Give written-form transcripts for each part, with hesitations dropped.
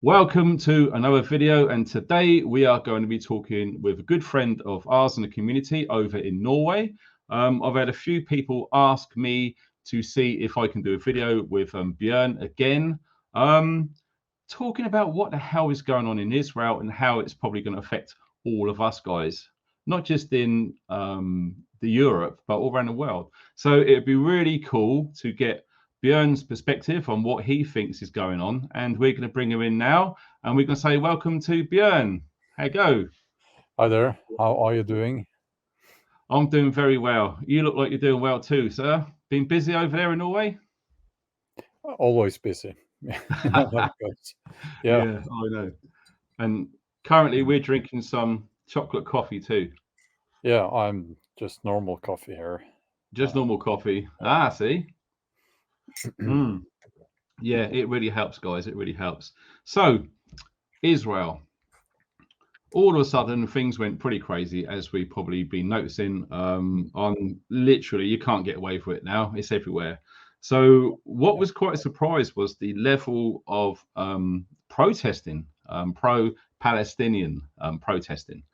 Welcome to another video, and today we are going to be talking with a good friend of ours in the community over in Norway. I've had a few people ask me to see if I can do a video with Bjorn again, talking about what the hell is going on in Israel and how it's probably going to affect all of us guys, not just in the Europe, but all around the world. So it'd be really cool to get Bjorn's perspective on what he thinks is going on, and we're going to bring him in now, and we're going to say welcome to Bjorn. How you go? Hi there. How are you doing? I'm doing very well. You look like you're doing well too, sir. Been busy over there in Norway? Always busy. But yeah, Yeah, I know. And currently we're drinking some chocolate coffee too. yeah. I'm just normal coffee here. Just normal coffee. Ah, see? Mm. Yeah, it really helps, guys. It really helps. So, Israel. All of a sudden, things went pretty crazy, as we probably been noticing. On literally, you can't get away from it now. It's everywhere. So, what was quite a surprise was the level of protesting, pro-Palestinian protesting.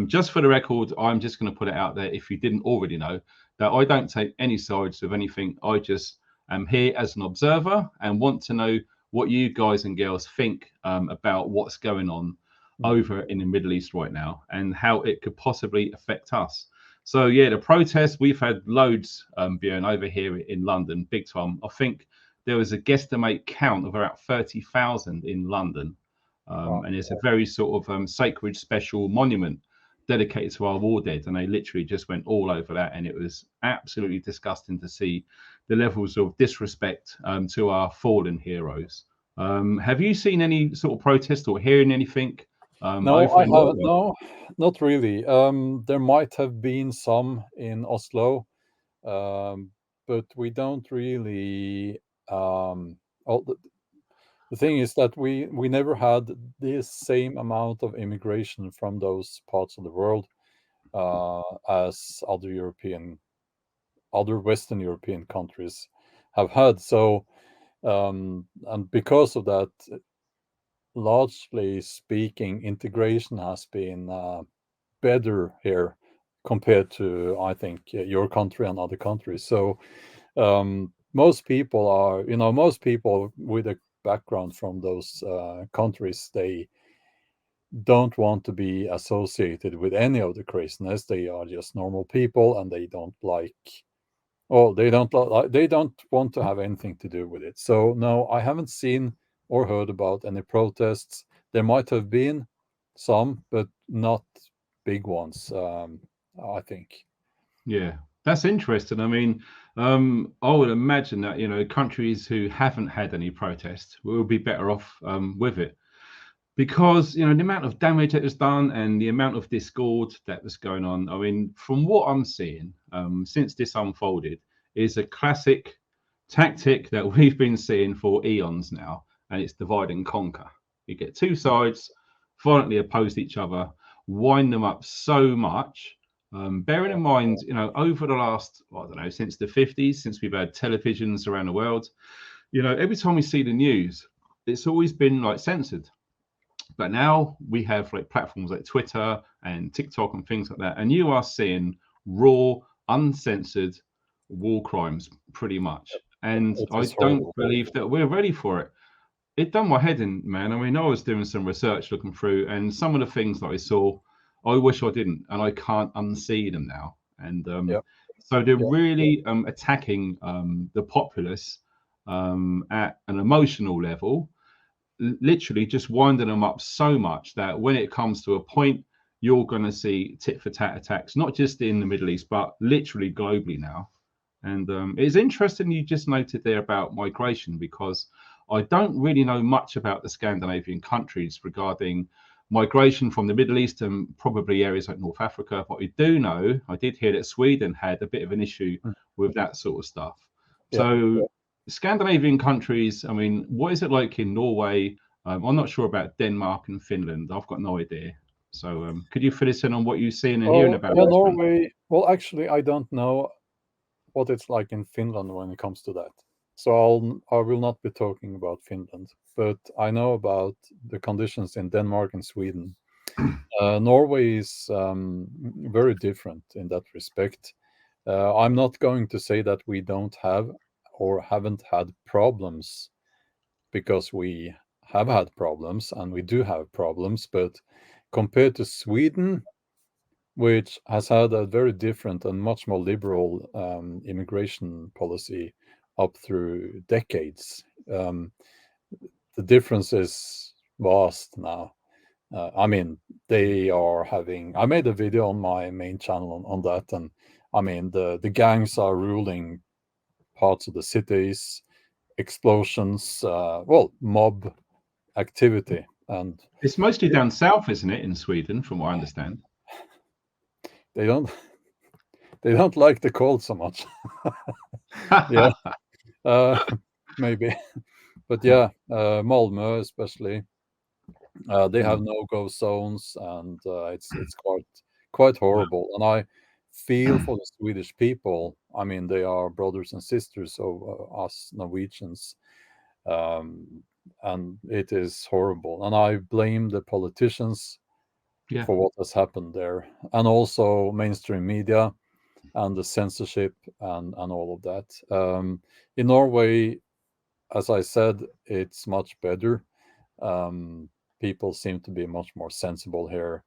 Just for the record, I'm just going to put it out there, if you didn't already know, that I don't take any sides with anything. I just am here as an observer and want to know what you guys and girls think about what's going on over in the Middle East right now and how it could possibly affect us. So yeah, the protests, we've had loads, Bjorn, over here in London, big time. I think there was a guesstimate count of about 30,000 in London. Wow. And it's a very sort of sacred special monument dedicated to our war dead. And they literally just went all over that. And it was absolutely disgusting to see the levels of disrespect to our fallen heroes. Have you seen any sort of protest or hearing anything No, over I in haven't. Norway? No, not really. There might have been some in Oslo, but we don't really. Oh, the thing is that we never had the same amount of immigration from those parts of the world as other Western European countries have had. So, and because of that, largely speaking, integration has been better here compared to, I think, your country and other countries. So, most people with a background from those countries, they don't want to be associated with any of the craziness. They are just normal people, and they don't like. Oh, they don't want to have anything to do with it. So no, I haven't seen or heard about any protests. There might have been some, but not big ones. I think. Yeah, that's interesting. I mean, I would imagine that, countries who haven't had any protests will be better off with it because, the amount of damage that was done and the amount of discord that was going on. I mean, from what I'm seeing since this unfolded, is a classic tactic that we've been seeing for eons now, and it's divide and conquer. You get two sides violently opposed each other, wind them up so much. Bearing in mind, over the last, I don't know, since the 50s, since we've had televisions around the world, every time we see the news, it's always been like censored. But now we have like platforms like Twitter and TikTok and things like that, and you are seeing raw, uncensored war crimes pretty much. And It I is don't horrible. believe that we're ready for it. It done my head in, man. I mean, I was doing some research looking through, and some of the things that I saw, I wish I didn't, and I can't unsee them now. And Yeah, so they're yeah, really attacking the populace at an emotional level, literally just winding them up so much that when it comes to a point, you're going to see tit for tat attacks, not just in the Middle East, but literally globally now. And it's interesting you just noted there about migration, because I don't really know much about the Scandinavian countries regarding migration from the Middle East and probably areas like North Africa. But I do know, I did hear that Sweden had a bit of an issue mm, with that sort of stuff. yeah. So Scandinavian countries, I mean, what is it like in Norway? I'm not sure about Denmark and Finland. I've got no idea. So could you fill us in on what you're seeing and hearing Oh, about yeah, those countries? Norway. Well, actually, I don't know what it's like in Finland when it comes to that. So I will not be talking about Finland, but I know about the conditions in Denmark and Sweden. Norway is very different in that respect. I'm not going to say that we don't have or haven't had problems, because we have had problems and we do have problems, but compared to Sweden, which has had a very different and much more liberal immigration policy up through decades, the difference is vast now. I mean, they are having. I made a video on my main channel on that, and I mean, the gangs are ruling parts of the cities, explosions, well, mob activity, and It's mostly down south, isn't it, in Sweden, from what I understand? they don't they don't like the cold so much. Yeah, maybe, but yeah, Malmö especially. They have Mm. no-go zones, and it's quite Wow. horrible. And I feel for the Swedish people. I mean, they are brothers and sisters of us Norwegians, um, and it is horrible. And I blame the politicians Yeah. for what has happened there, and also mainstream media and the censorship and all of that. In Norway, as I said, it's much better. Um, People seem to be much more sensible here.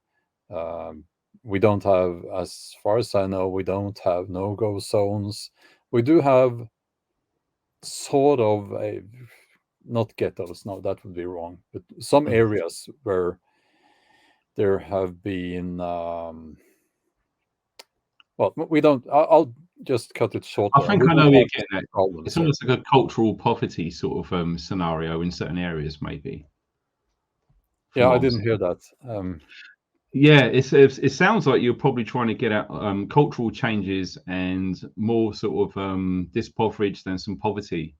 Um, we don't have, as far as I know, we don't have no-go zones. We do have sort of a, not ghettos, no, that would be wrong, but some Mm. areas where there have been, well, we don't, I'll just cut it short I there. think We I don't know where you're have getting at. problems It's here. almost like a cultural poverty sort of scenario in certain areas, maybe, from Yeah, what I I'm didn't hear seeing. that. Yeah, it sounds like you're probably trying to get at cultural changes and more sort of dispoverished and some poverty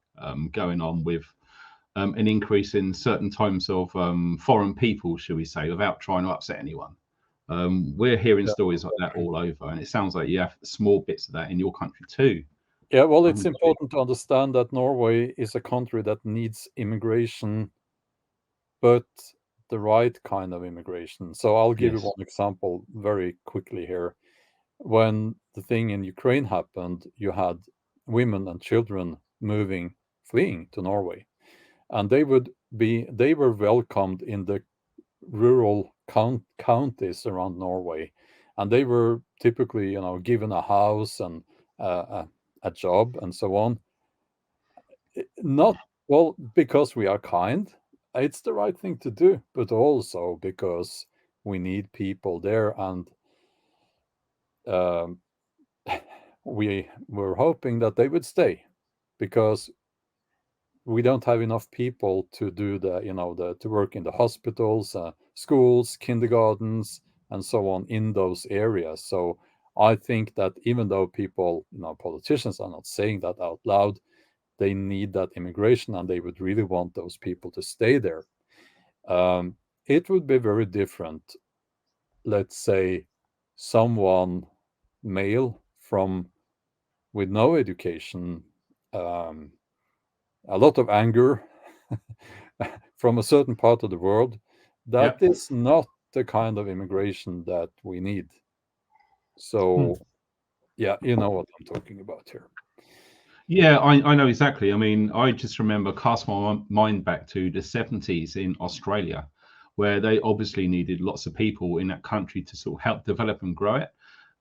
going on with an increase in certain types of foreign people, shall we say, without trying to upset anyone. We're hearing Yeah. stories like that all over, and it sounds like you have small bits of that in your country too. Yeah, well, I'm it's agree. important to understand that Norway is a country that needs immigration, but the right kind of immigration. So I'll give you Yes. one example very quickly here. When the thing in Ukraine happened, you had women and children fleeing to Norway, and they were welcomed in the rural counties around Norway, and they were typically, given a house and a job and so on. Not, well, because we are kind. It's the right thing to do, but also because we need people there, and um, we were hoping that they would stay, because we don't have enough people to do to work in the hospitals, schools, kindergartens, and so on in those areas. So I think that even though people, politicians are not saying that out loud, they need that immigration and they would really want those people to stay there. Um, it would be very different, let's say, someone male from with no education, um, a lot of anger from a certain part of the world. That Yeah. is not the kind of immigration that we need. Hmm. So, yeah, you know what I'm talking about here. Yeah, I know exactly. I mean, I just remember cast my mind back to the 70s in Australia, where they obviously needed lots of people in that country to sort of help develop and grow it.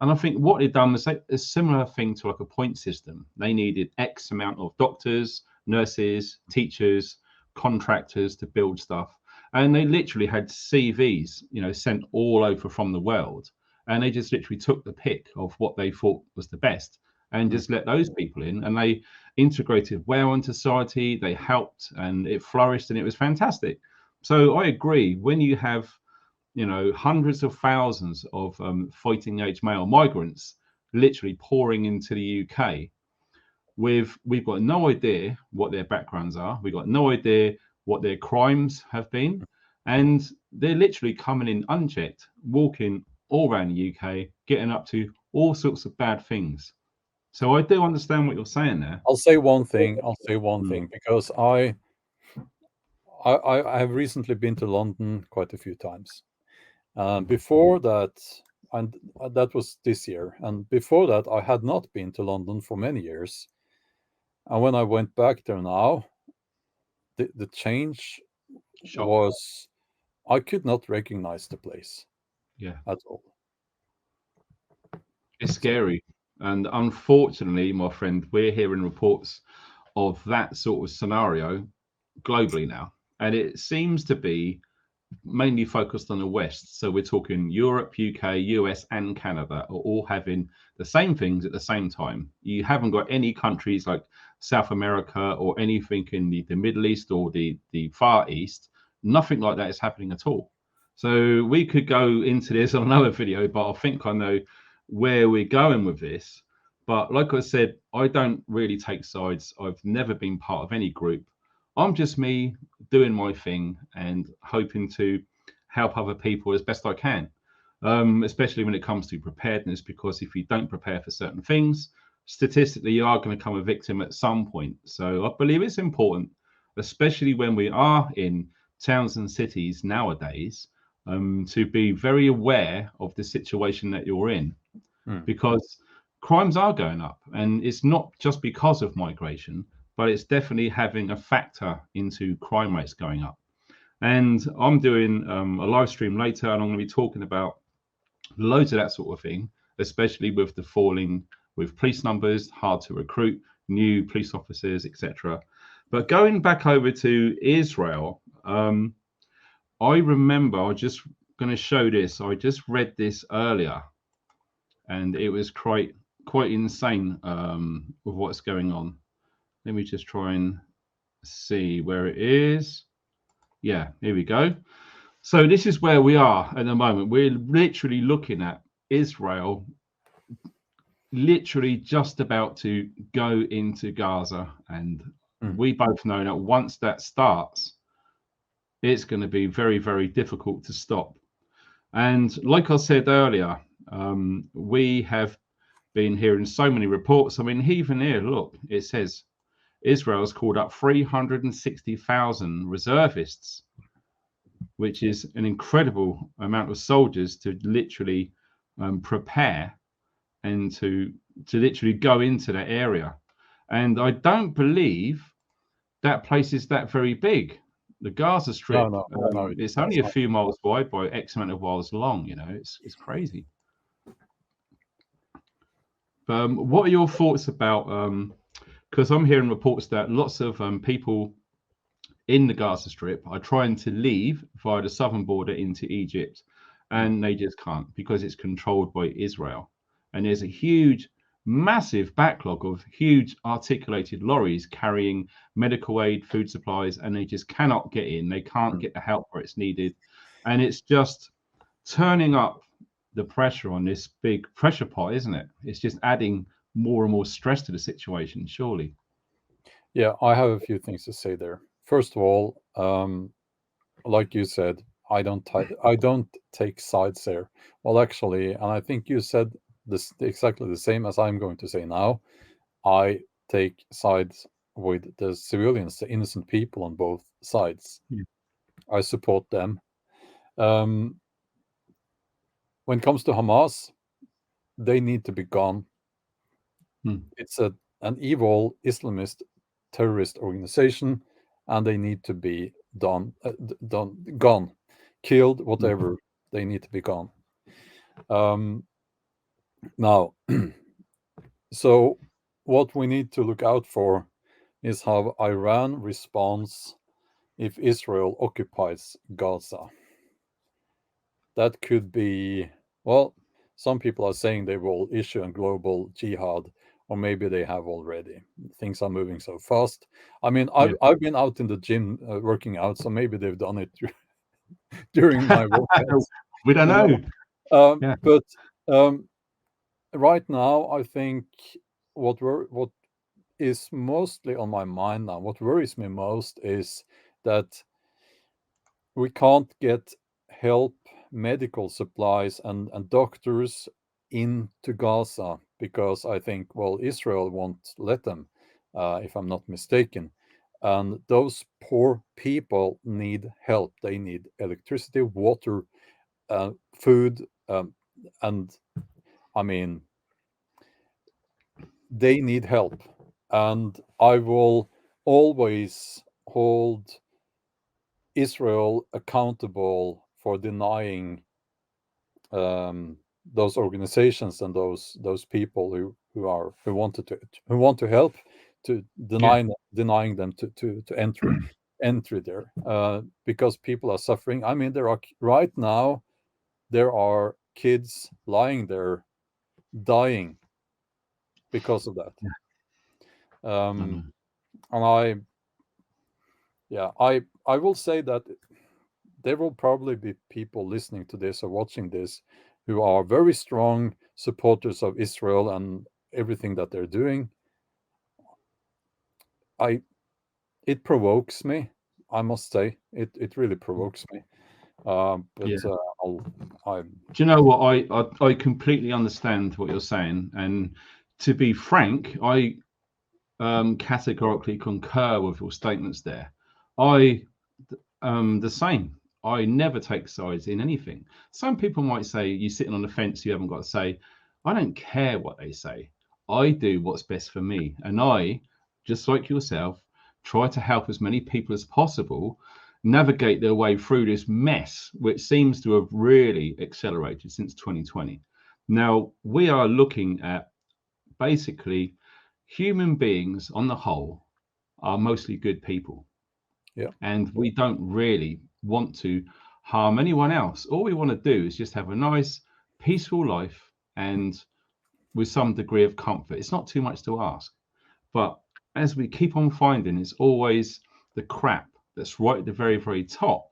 And I think what they've done was a similar thing to like a point system. They needed X amount of doctors, nurses, teachers, contractors to build stuff. And they literally had CVs, sent all over from the world. And they just literally took the pick of what they thought was the best and Mm. just let those people in, and they integrated well into society. They helped and it flourished and it was fantastic. So I agree, when you have hundreds of thousands of fighting age male migrants literally pouring into the UK, we've got no idea what their backgrounds are, we've got no idea what their crimes have been, and they're literally coming in unchecked, walking all around the UK, getting up to all sorts of bad things. So I do understand what you're saying there. I'll say one thing. Mm. Because I have recently been to London quite a few times. Before that, and that was this year, and before that, I had not been to London for many years. And when I went back there now, the change Shock. was I could not recognize the place Yeah. at all. It's scary. And unfortunately, my friend, we're hearing reports of that sort of scenario globally now. And it seems to be mainly focused on the West. So we're talking Europe, UK, US, and Canada are all having the same things at the same time. You haven't got any countries like South America or anything in the Middle East or the Far East. Nothing like that is happening at all. So we could go into this on another video, but I think I know where we're going with this. But like I said, I don't really take sides. I've never been part of any group. I'm just me doing my thing and hoping to help other people as best I can, especially when it comes to preparedness, because if you don't prepare for certain things, statistically, you are going to become a victim at some point. So I believe it's important, especially when we are in towns and cities nowadays, to be very aware of the situation that you're in, because crimes are going up, and it's not just because of migration, but it's definitely having a factor into crime rates going up. And I'm doing a live stream later, and I'm going to be talking about loads of that sort of thing, especially with the falling with police numbers, hard to recruit new police officers, etc. But going back over to Israel, I remember I just going to show this. I just read this earlier, and it was quite insane with what's going on. Let me just try and see where it is. Yeah, here we go. So this is where we are at the moment. We're literally looking at Israel literally just about to go into Gaza. And we both know that once that starts, it's going to be very, very difficult to stop. And like I said earlier, we have been hearing so many reports. I mean, even here, look, it says Israel's called up 360,000 reservists, which is an incredible amount of soldiers to literally prepare and to literally go into that area. And I don't believe that place is that very big. The Gaza Strip, No, it's only a few miles wide by X amount of miles long. You know, it's crazy. What are your thoughts about? Because I'm hearing reports that lots of people in the Gaza Strip are trying to leave via the southern border into Egypt, and they just can't because it's controlled by Israel. And there's a huge, massive backlog of huge articulated lorries carrying medical aid, food supplies, and they just cannot get in. They can't get the help where it's needed. And it's just turning up the pressure on this big pressure pot, isn't it? It's just adding more and more stress to the situation, surely. Yeah, I have a few things to say there. First of all, like you said, I don't take sides there. Well, actually, and I think you said this exactly the same as I'm going to say now. I take sides with the civilians, the innocent people on both sides. Yeah. I support them. When it comes to Hamas, they need to be gone. It's an evil Islamist terrorist organization, and they need to be gone, killed, whatever. They need to be gone. Now, so what we need to look out for is how Iran responds if Israel occupies Gaza. That could be, well, some people are saying they will issue a global jihad, or maybe they have already. Things are moving so fast. I mean, I've been out in the gym working out, so maybe they've done it during my workouts. We don't know. Yeah. But right now, I think what is mostly on my mind now, what worries me most is that we can't get help, medical supplies, and doctors into Gaza because I think, well, Israel won't let them, if I'm not mistaken. And those poor people need help. They need electricity, water, food, and I mean, they need help. And I will always hold Israel accountable for denying those organizations and those people who want to help, to denying them to entry there, because people are suffering. I mean, right now there are kids lying there dying because of that. And I will say that there will probably be people listening to this or watching this who are very strong supporters of Israel and everything that they're doing. It provokes me, I must say. It really provokes me. Do you know what? I completely understand what you're saying, and to be frank, I categorically concur with your statements there. The same. I never take sides in anything. Some people might say, you're sitting on the fence, you haven't got to say. I don't care what they say. I do what's best for me. And I, just like yourself, try to help as many people as possible navigate their way through this mess, which seems to have really accelerated since 2020. Now, we are looking at basically human beings on the whole are mostly good people. Yeah. And we don't really want to harm anyone else. All we want to do is just have a nice, peaceful life and with some degree of comfort. It's not too much to ask. But as we keep on finding, it's always the crap that's right at the very, very top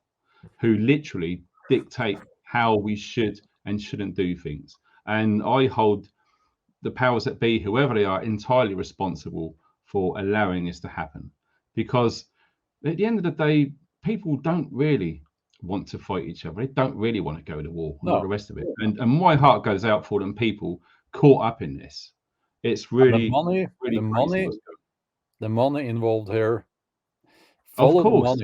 who literally dictate how we should and shouldn't do things. And I hold the powers that be, whoever they are, entirely responsible for allowing this to happen. Because at the end of the day, people don't really want to fight each other. They don't really want to go to war and all the rest of it. And my heart goes out for them people caught up in this. It's really, the money involved here. Of course,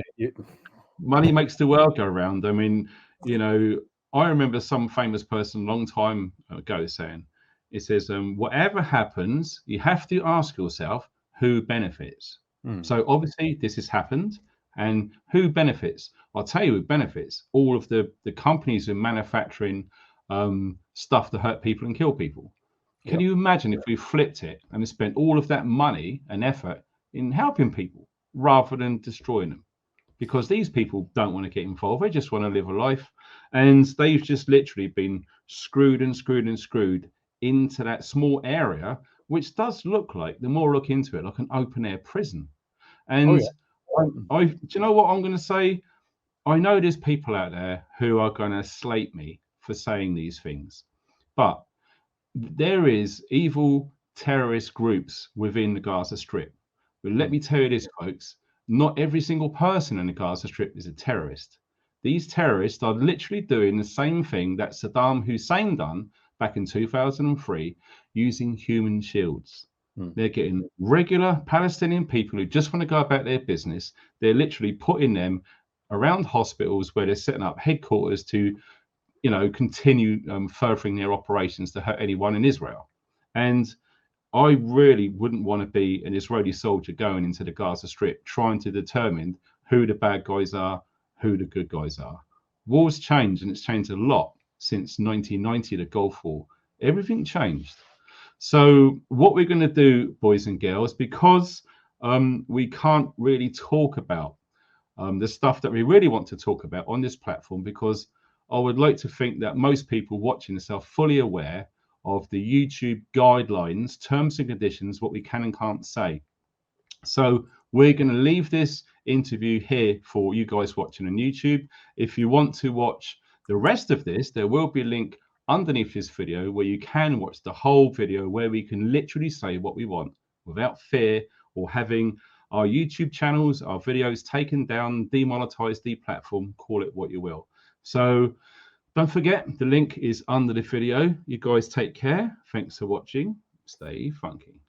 money makes the world go round. I mean, you know, I remember some famous person a long time ago saying, it says, whatever happens, you have to ask yourself who benefits. So obviously this has happened, and who benefits? I'll tell you who benefits. All of the companies who are manufacturing stuff to hurt people and kill people. Can you imagine if we flipped it and spent all of that money and effort in helping people rather than destroying them? Because these people don't want to get involved. They just want to live a life. And they've just literally been screwed and screwed and screwed into that small area, which does look like, the more I look into it, like an open air prison. And do you know what I'm going to say? I know there's people out there who are going to slate me for saying these things, but there is evil terrorist groups within the Gaza Strip. But let me tell you this, folks, not every single person in the Gaza Strip is a terrorist. These terrorists are literally doing the same thing that Saddam Hussein done back in 2003 using human shields. They're getting regular Palestinian people who just want to go about their business. They're literally putting them around hospitals where they're setting up headquarters to, you know, continue furthering their operations to hurt anyone in Israel. And I really wouldn't want to be an Israeli soldier going into the Gaza Strip trying to determine who the bad guys are, who the good guys are. Wars change, and it's changed a lot since 1990, the Gulf War. Everything changed. So what we're going to do, boys and girls, because we can't really talk about the stuff that we really want to talk about on this platform, because I would like to think that most people watching this are fully aware of the YouTube guidelines, terms and conditions, what we can and can't say. So we're going to leave this interview here for you guys watching on YouTube. If you want to watch the rest of this, there will be a link underneath this video where you can watch the whole video, where we can literally say what we want without fear or having our YouTube channels, our videos taken down, demonetized, deplatformed, call it what you will. So don't forget, the link is under the video. You guys take care. Thanks for watching. stay funky.